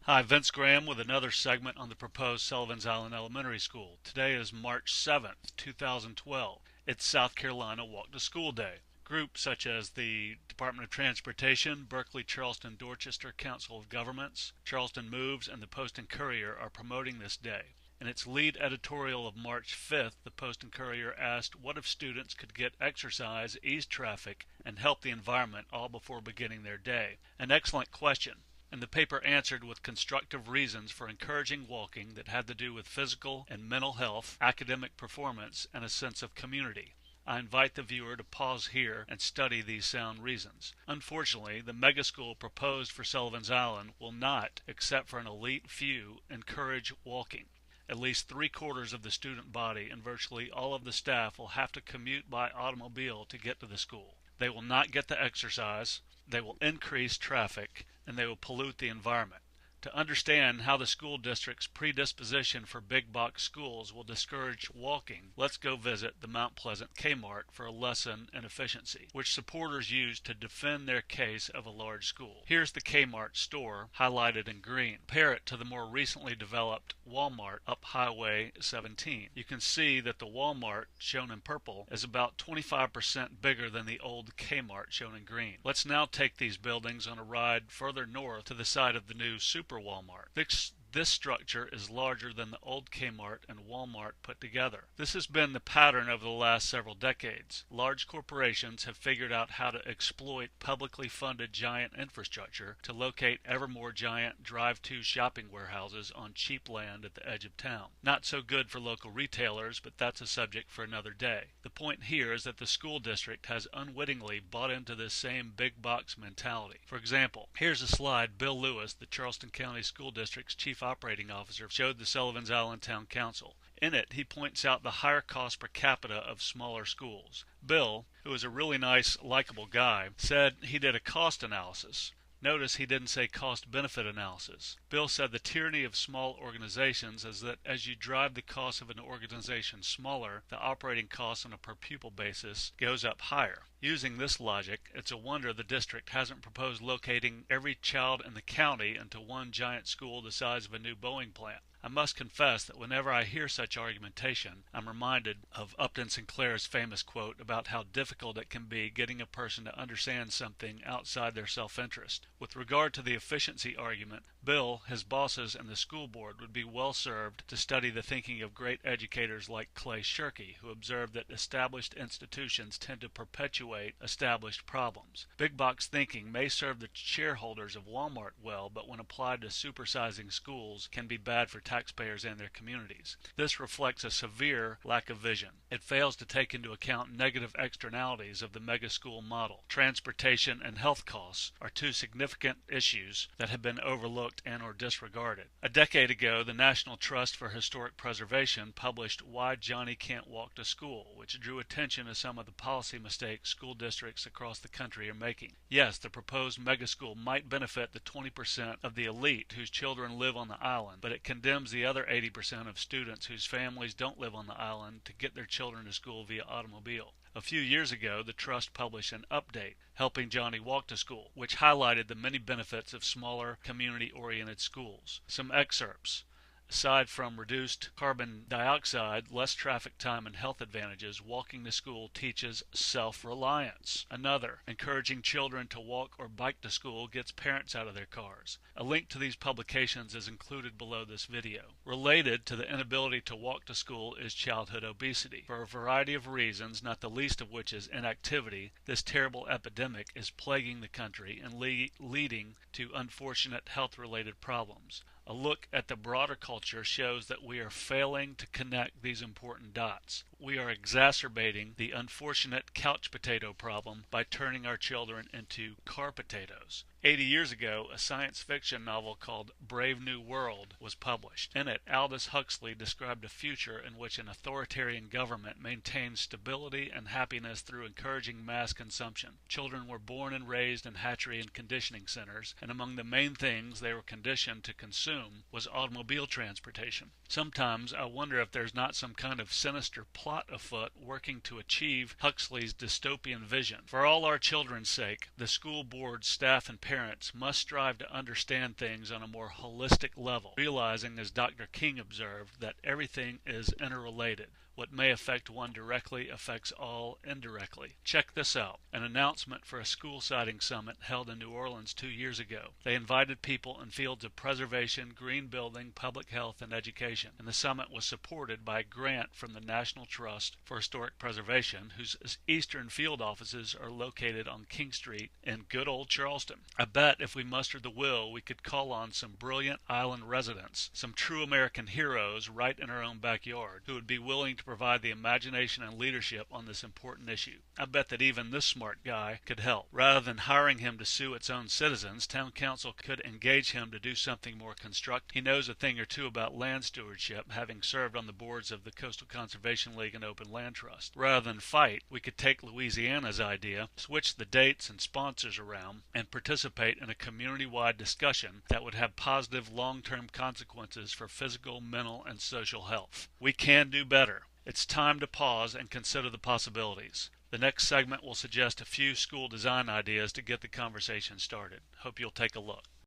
Hi, Vince Graham with another segment on the proposed Sullivan's Island Elementary School. Today is March 7th, 2012. It's South Carolina Walk to School Day. Groups such as the Department of Transportation, Berkeley, Charleston, Dorchester Council of Governments, Charleston Moves, and the Post and Courier are promoting this day. In its lead editorial of March 5th, the Post and Courier asked what if students could get exercise, ease traffic, and help the environment all before beginning their day. An excellent question. And the paper answered with constructive reasons for encouraging walking that had to do with physical and mental health, academic performance, and a sense of community. I invite the viewer to pause here and study these sound reasons. Unfortunately, the mega school proposed for Sullivan's Island will not, except for an elite few, encourage walking. At least 3/4 of the student body and virtually all of the staff will have to commute by automobile to get to the school. They will not get the exercise, they will increase traffic, and they will pollute the environment. To understand how the school district's predisposition for big box schools will discourage walking, let's go visit the Mount Pleasant Kmart for a lesson in efficiency, which supporters use to defend their case of a large school. Here's the Kmart store, highlighted in green. Compare it to the more recently developed Walmart up Highway 17. You can see that the Walmart, shown in purple, is about 25% bigger than the old Kmart, shown in green. Let's now take these buildings on a ride further north to the site of the new Super Walmart. This structure is larger than the old Kmart and Walmart put together. This has been the pattern over the last several decades. Large corporations have figured out how to exploit publicly funded giant infrastructure to locate ever more giant drive-to shopping warehouses on cheap land at the edge of town. Not so good for local retailers, but that's a subject for another day. The point here is that the school district has unwittingly bought into this same big box mentality. For example, here's a slide Bill Lewis, the Charleston County School District's chief operating officer, showed the Sullivan's Island Town Council. In it, he points out the higher cost per capita of smaller schools. Bill, who is a really nice, likable guy, said he did a cost analysis. Notice he didn't say cost-benefit analysis. Bill said the tyranny of small organizations is that as you drive the cost of an organization smaller, the operating cost on a per-pupil basis goes up higher. Using this logic, it's a wonder the district hasn't proposed locating every child in the county into one giant school the size of a new Boeing plant. I must confess that whenever I hear such argumentation, I'm reminded of Upton Sinclair's famous quote about how difficult it can be getting a person to understand something outside their self-interest. With regard to the efficiency argument, Bill, his bosses, and the school board would be well served to study the thinking of great educators like Clay Shirky, who observed that established institutions tend to perpetuate established problems. Big box thinking may serve the shareholders of Walmart well, but when applied to supersizing schools can be bad for taxpayers and their communities. This reflects a severe lack of vision. It fails to take into account negative externalities of the mega school model. Transportation and health costs are two significant issues that have been overlooked and or disregarded. A decade ago, the National Trust for Historic Preservation published Why Johnny Can't Walk to School, which drew attention to some of the policy mistakes school districts across the country are making. Yes, the proposed mega school might benefit the 20% of the elite whose children live on the island, but it condemns the other 80% of students whose families don't live on the island to get their children to school via automobile. A few years ago, the Trust published an update, Helping Johnny Walk to School, which highlighted the many benefits of smaller, community-oriented schools. Some excerpts. Aside from reduced carbon dioxide, less traffic time, and health advantages, walking to school teaches self-reliance. Another, encouraging children to walk or bike to school gets parents out of their cars. A link to these publications is included below this video. Related to the inability to walk to school is childhood obesity. For a variety of reasons, not the least of which is inactivity, this terrible epidemic is plaguing the country and leading to unfortunate health-related problems. A look at the broader culture shows that we are failing to connect these important dots. We are exacerbating the unfortunate couch potato problem by turning our children into car potatoes. 80 years ago, a science fiction novel called Brave New World was published. In it, Aldous Huxley described a future in which an authoritarian government maintained stability and happiness through encouraging mass consumption. Children were born and raised in hatchery and conditioning centers, and among the main things they were conditioned to consume assume was automobile transportation. Sometimes I wonder if there's not some kind of sinister plot afoot working to achieve Huxley's dystopian vision. For all our children's sake, the school board, staff, and parents must strive to understand things on a more holistic level, realizing, as Dr. King observed, that everything is interrelated. What may affect one directly affects all indirectly. Check this out. An announcement for a school siting summit held in New Orleans 2 years ago. They invited people in fields of preservation, green building, public health, and education. And the summit was supported by a grant from the National Trust for Historic Preservation, whose eastern field offices are located on King Street in good old Charleston. I bet if we mustered the will, we could call on some brilliant island residents, some true American heroes right in our own backyard, who would be willing to provide the imagination and leadership on this important issue. I bet that even this smart guy could help. Rather than hiring him to sue its own citizens, town council could engage him to do something more constructive. He knows a thing or two about land stewardship, having served on the boards of the Coastal Conservation League and Open Land Trust. Rather than fight, we could take Louisiana's idea, switch the dates and sponsors around, and participate in a community-wide discussion that would have positive long-term consequences for physical, mental, and social health. We can do better. It's time to pause and consider the possibilities. The next segment will suggest a few school design ideas to get the conversation started. Hope you'll take a look.